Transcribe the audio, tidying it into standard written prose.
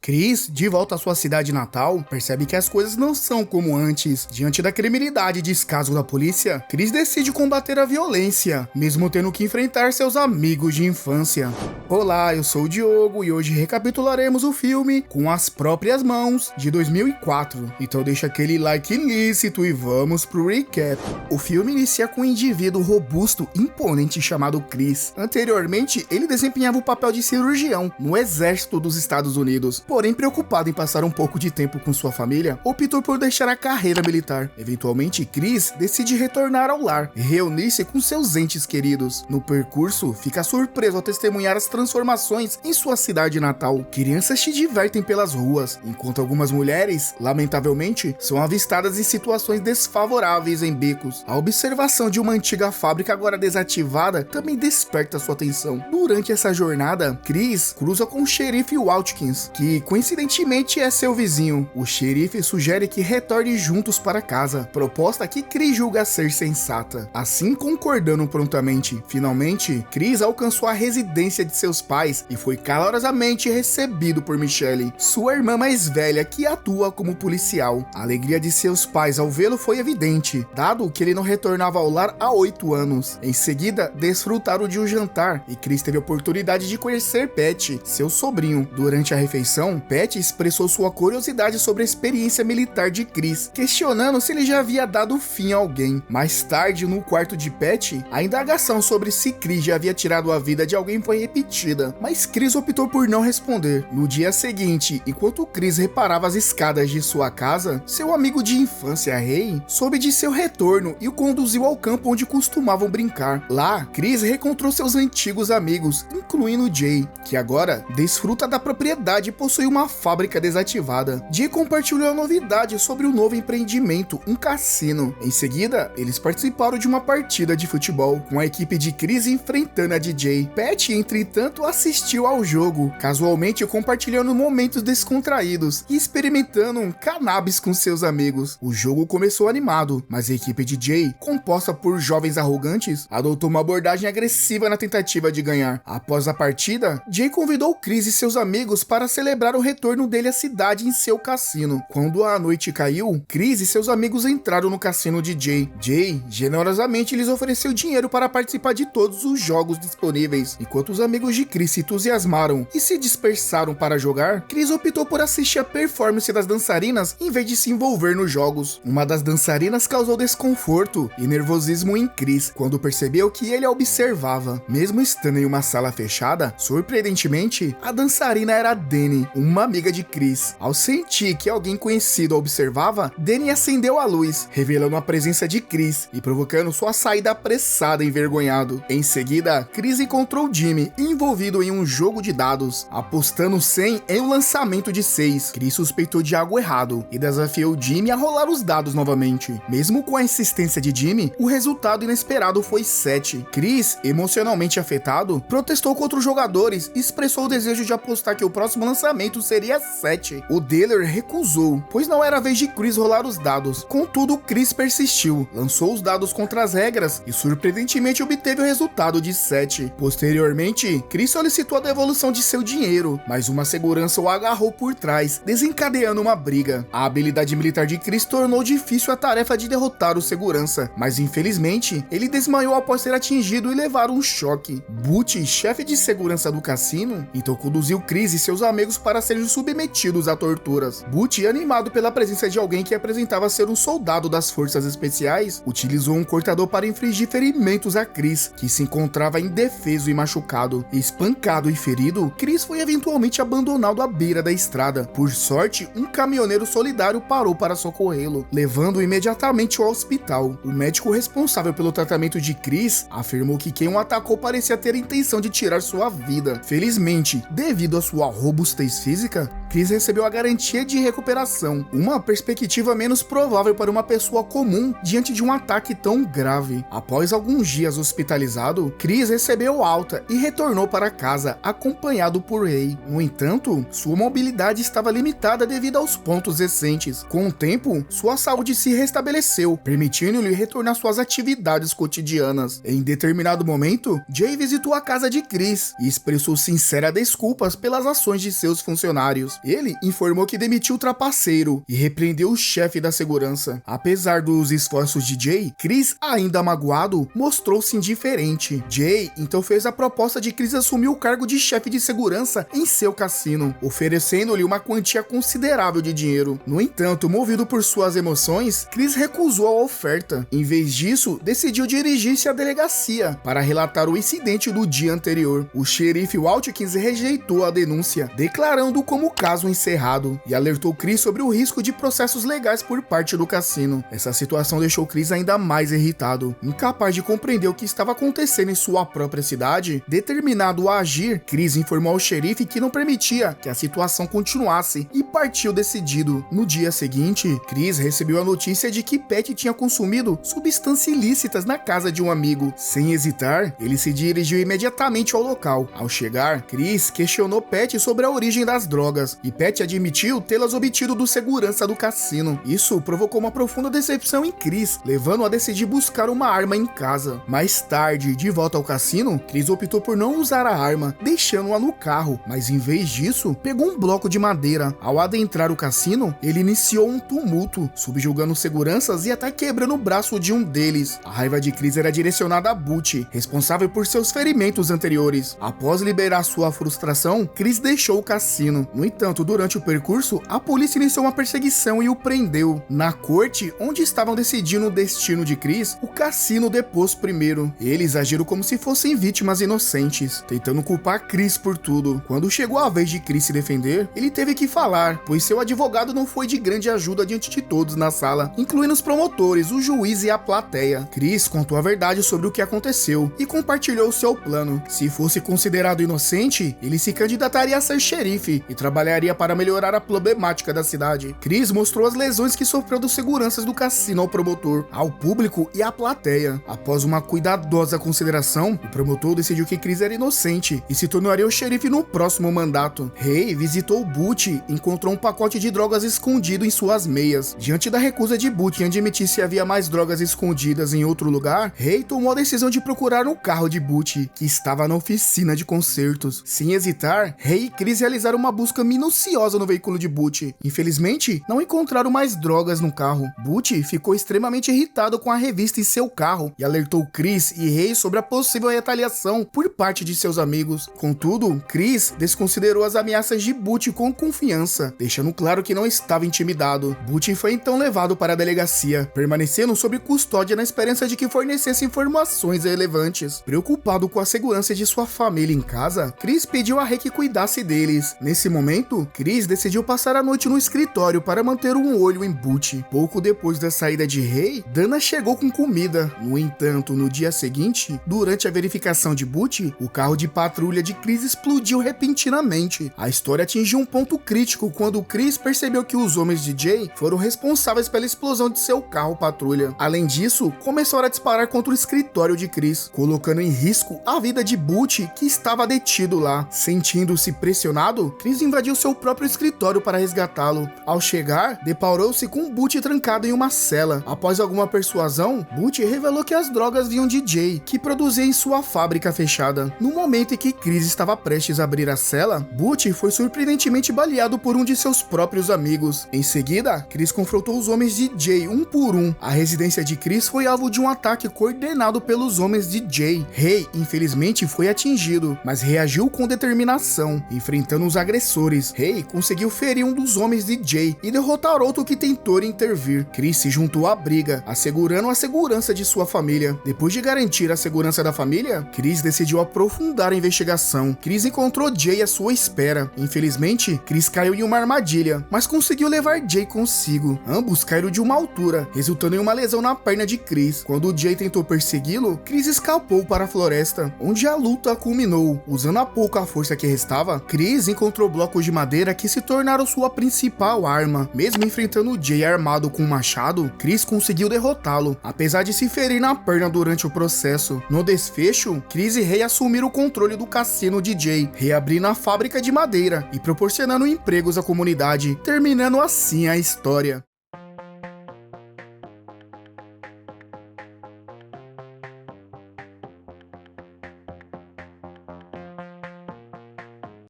Chris, de volta à sua cidade natal, percebe que as coisas não são como antes. Diante da criminalidade e descaso da polícia, Chris decide combater a violência, mesmo tendo que enfrentar seus amigos de infância. Olá, eu sou o Diogo e hoje recapitularemos o filme Com as Próprias Mãos, de 2004. Então deixa aquele like ilícito e vamos pro recap. O filme inicia com um indivíduo robusto e imponente chamado Chris. Anteriormente, ele desempenhava o papel de cirurgião no exército dos Estados Unidos. Porém, preocupado em passar um pouco de tempo com sua família, optou por deixar a carreira militar. Eventualmente, Chris decide retornar ao lar e reunir-se com seus entes queridos. No percurso, fica surpreso ao testemunhar as transformações em sua cidade natal. Crianças se divertem pelas ruas, enquanto algumas mulheres, lamentavelmente, são avistadas em situações desfavoráveis em becos. A observação de uma antiga fábrica agora desativada também desperta sua atenção. Durante essa jornada, Chris cruza com o xerife Watkins, que coincidentemente é seu vizinho. O xerife sugere que retorne juntos para casa, proposta que Chris julga ser sensata, assim concordando prontamente. Finalmente, Chris alcançou a residência de seus pais e foi calorosamente recebido por Michelle, sua irmã mais velha, que atua como policial. A alegria de seus pais ao vê-lo foi evidente, dado que ele não retornava ao lar há 8 anos. Em seguida, desfrutaram de um jantar e Chris teve a oportunidade de conhecer Pat, seu sobrinho. Durante a refeição, Pat expressou sua curiosidade sobre a experiência militar de Chris, questionando se ele já havia dado fim a alguém. Mais tarde, no quarto de Pat, a indagação sobre se Chris já havia tirado a vida de alguém foi repetida, mas Chris optou por não responder. No dia seguinte, enquanto Chris reparava as escadas de sua casa, seu amigo de infância, Ray, soube de seu retorno e o conduziu ao campo onde costumavam brincar. Lá, Chris reencontrou seus antigos amigos, incluindo Jay, que agora desfruta da propriedade e possui uma fábrica desativada. Jay compartilhou a novidade sobre o novo empreendimento, um cassino. Em seguida, eles participaram de uma partida de futebol, com a equipe de Chris enfrentando a de Jay. Pat, entretanto, assistiu ao jogo, casualmente compartilhando momentos descontraídos e experimentando um cannabis com seus amigos. O jogo começou animado, mas a equipe de Jay, composta por jovens arrogantes, adotou uma abordagem agressiva na tentativa de ganhar. Após a partida, Jay convidou Chris e seus amigos para celebrar o retorno dele à cidade em seu cassino. Quando a noite caiu, Chris e seus amigos entraram no cassino de Jay. Jay generosamente lhes ofereceu dinheiro para participar de todos os jogos disponíveis. Enquanto os amigos de Chris se entusiasmaram e se dispersaram para jogar, Chris optou por assistir a performance das dançarinas em vez de se envolver nos jogos. Uma das dançarinas causou desconforto e nervosismo em Chris quando percebeu que ele a observava. Mesmo estando em uma sala fechada, surpreendentemente, a dançarina era Danny, uma amiga de Chris. Ao sentir que alguém conhecido a observava, Danny acendeu a luz, revelando a presença de Chris e provocando sua saída apressada e envergonhado. Em seguida, Chris encontrou Jimmy envolvido em um jogo de dados, apostando 100 em um lançamento de 6. Chris suspeitou de algo errado e desafiou Jimmy a rolar os dados novamente. Mesmo com a insistência de Jimmy, o resultado inesperado foi 7. Chris, emocionalmente afetado, protestou contra os jogadores e expressou o desejo de apostar que o próximo lançamento seria 7. O dealer recusou, pois não era a vez de Chris rolar os dados. Contudo, Chris persistiu, lançou os dados contra as regras e surpreendentemente obteve o resultado de 7. Posteriormente, Chris solicitou a devolução de seu dinheiro, mas uma segurança o agarrou por trás, desencadeando uma briga. A habilidade militar de Chris tornou difícil a tarefa de derrotar o segurança, mas infelizmente, ele desmaiou após ser atingido e levar um choque. Butch, chefe de segurança do cassino, então conduziu Chris e seus amigos para serem submetidos a torturas. Butch, animado pela presença de alguém que apresentava ser um soldado das forças especiais, utilizou um cortador para infligir ferimentos a Chris, que se encontrava indefeso e machucado. Espancado e ferido, Chris foi eventualmente abandonado à beira da estrada. Por sorte, um caminhoneiro solidário parou para socorrê-lo, levando-o imediatamente ao hospital. O médico responsável pelo tratamento de Chris afirmou que quem o atacou parecia ter a intenção de tirar sua vida. Felizmente, devido à sua robustez física, Chris recebeu a garantia de recuperação, uma perspectiva menos provável para uma pessoa comum diante de um ataque tão grave. Após alguns dias hospitalizado, Chris recebeu alta e retornou para casa, acompanhado por Ray. No entanto, sua mobilidade estava limitada devido aos pontos recentes. Com o tempo, sua saúde se restabeleceu, permitindo-lhe retornar suas atividades cotidianas. Em determinado momento, Jay visitou a casa de Chris e expressou sinceras desculpas pelas ações de seus funcionários. anos. Ele informou que demitiu o trapaceiro e repreendeu o chefe da segurança. Apesar dos esforços de Jay, Chris, ainda magoado, mostrou-se indiferente. Jay então fez a proposta de Chris assumir o cargo de chefe de segurança em seu cassino, oferecendo-lhe uma quantia considerável de dinheiro. No entanto, movido por suas emoções, Chris recusou a oferta. Em vez disso, decidiu dirigir-se à delegacia para relatar o incidente do dia anterior. O xerife Watkins rejeitou a denúncia, declarando como caso encerrado, e alertou Chris sobre o risco de processos legais por parte do cassino. Essa situação deixou Chris ainda mais irritado. Incapaz de compreender o que estava acontecendo em sua própria cidade, determinado a agir, Chris informou ao xerife que não permitia que a situação continuasse e partiu decidido. No dia seguinte, Chris recebeu a notícia de que Pat tinha consumido substâncias ilícitas na casa de um amigo. Sem hesitar, ele se dirigiu imediatamente ao local. Ao chegar, Chris questionou Pat sobre a origem das drogas, e Pat admitiu tê-las obtido do segurança do cassino. Isso provocou uma profunda decepção em Chris, levando-o a decidir buscar uma arma em casa. Mais tarde, de volta ao cassino, Chris optou por não usar a arma, deixando-a no carro, mas em vez disso, pegou um bloco de madeira. Ao adentrar o cassino, ele iniciou um tumulto, subjugando seguranças e até quebrando o braço de um deles. A raiva de Chris era direcionada a Butch, responsável por seus ferimentos anteriores. Após liberar sua frustração, Chris deixou o cassino. No entanto, durante o percurso, a polícia iniciou uma perseguição e o prendeu. Na corte, onde estavam decidindo o destino de Chris, o cassino depôs primeiro. Eles agiram como se fossem vítimas inocentes, tentando culpar Chris por tudo. Quando chegou a vez de Chris se defender, ele teve que falar, pois seu advogado não foi de grande ajuda diante de todos na sala, incluindo os promotores, o juiz e a plateia. Chris contou a verdade sobre o que aconteceu e compartilhou seu plano. Se fosse considerado inocente, ele se candidataria a ser xerife e trabalharia para melhorar a problemática da cidade. Chris mostrou as lesões que sofreu dos seguranças do cassino ao promotor, ao público e à plateia. Após uma cuidadosa consideração, o promotor decidiu que Chris era inocente e se tornaria o xerife no próximo mandato. Ray visitou Butch e encontrou um pacote de drogas escondido em suas meias. Diante da recusa de Butch em admitir se havia mais drogas escondidas em outro lugar, Ray tomou a decisão de procurar no carro de Butch, que estava na oficina de concertos. Sem hesitar, Ray e Chris realizaram uma busca minuciosa no veículo de Butch. Infelizmente, não encontraram mais drogas no carro. Butch ficou extremamente irritado com a revista em seu carro e alertou Chris e Ray sobre a possível retaliação por parte de seus amigos. Contudo, Chris desconsiderou as ameaças de Butch com confiança, deixando claro que não estava intimidado. Butch foi então levado para a delegacia, permanecendo sob custódia na esperança de que fornecesse informações relevantes. Preocupado com a segurança de sua família em casa, Chris pediu a Ray que cuidasse deles. Nesse momento, Chris decidiu passar a noite no escritório para manter um olho em Butch. Pouco depois da saída de Ray, Dana chegou com comida. No entanto, no dia seguinte, durante a verificação de Butch, o carro de patrulha de Chris explodiu repentinamente. A história atingiu um ponto crítico quando Chris percebeu que os homens de Jay foram responsáveis pela explosão de seu carro patrulha. Além disso, começaram a disparar contra o escritório de Chris, colocando em risco a vida de Butch, que estava detido lá. Sentindo-se pressionado, Chris invadiu seu próprio escritório para resgatá-lo. Ao chegar, deparou-se com Butch trancado em uma cela. Após alguma persuasão, Butch revelou que as drogas vinham de Jay, que produzia em sua fábrica fechada. No momento em que Chris estava prestes a abrir a cela, Butch foi surpreendentemente baleado por um de seus próprios amigos. Em seguida, Chris confrontou os homens de Jay um por um. A residência de Chris foi alvo de um ataque coordenado pelos homens de Jay. Ray, infelizmente, foi atingido, mas reagiu com determinação, enfrentando os agressores. Ray conseguiu ferir um dos homens de Jay e derrotar outro que tentou intervir. Chris se juntou à briga, assegurando a segurança de sua família. Depois de garantir a segurança da família, Chris decidiu aprofundar a investigação. Chris encontrou Jay à sua espera. Infelizmente, Chris caiu em uma armadilha, mas conseguiu levar Jay consigo. Ambos caíram de uma altura, resultando em uma lesão na perna de Chris. Quando Jay tentou persegui-lo, Chris escapou para a floresta, onde a luta culminou. Usando a pouca força que restava, Chris encontrou blocos de madeira que se tornaram sua principal arma. Mesmo enfrentando Jay armado com um machado, Chris conseguiu derrotá-lo, apesar de se ferir na perna durante o processo. No desfecho, Chris e Ray assumiram o controle do cassino de Jay, reabrindo a fábrica de madeira e proporcionando empregos à comunidade, terminando assim a história.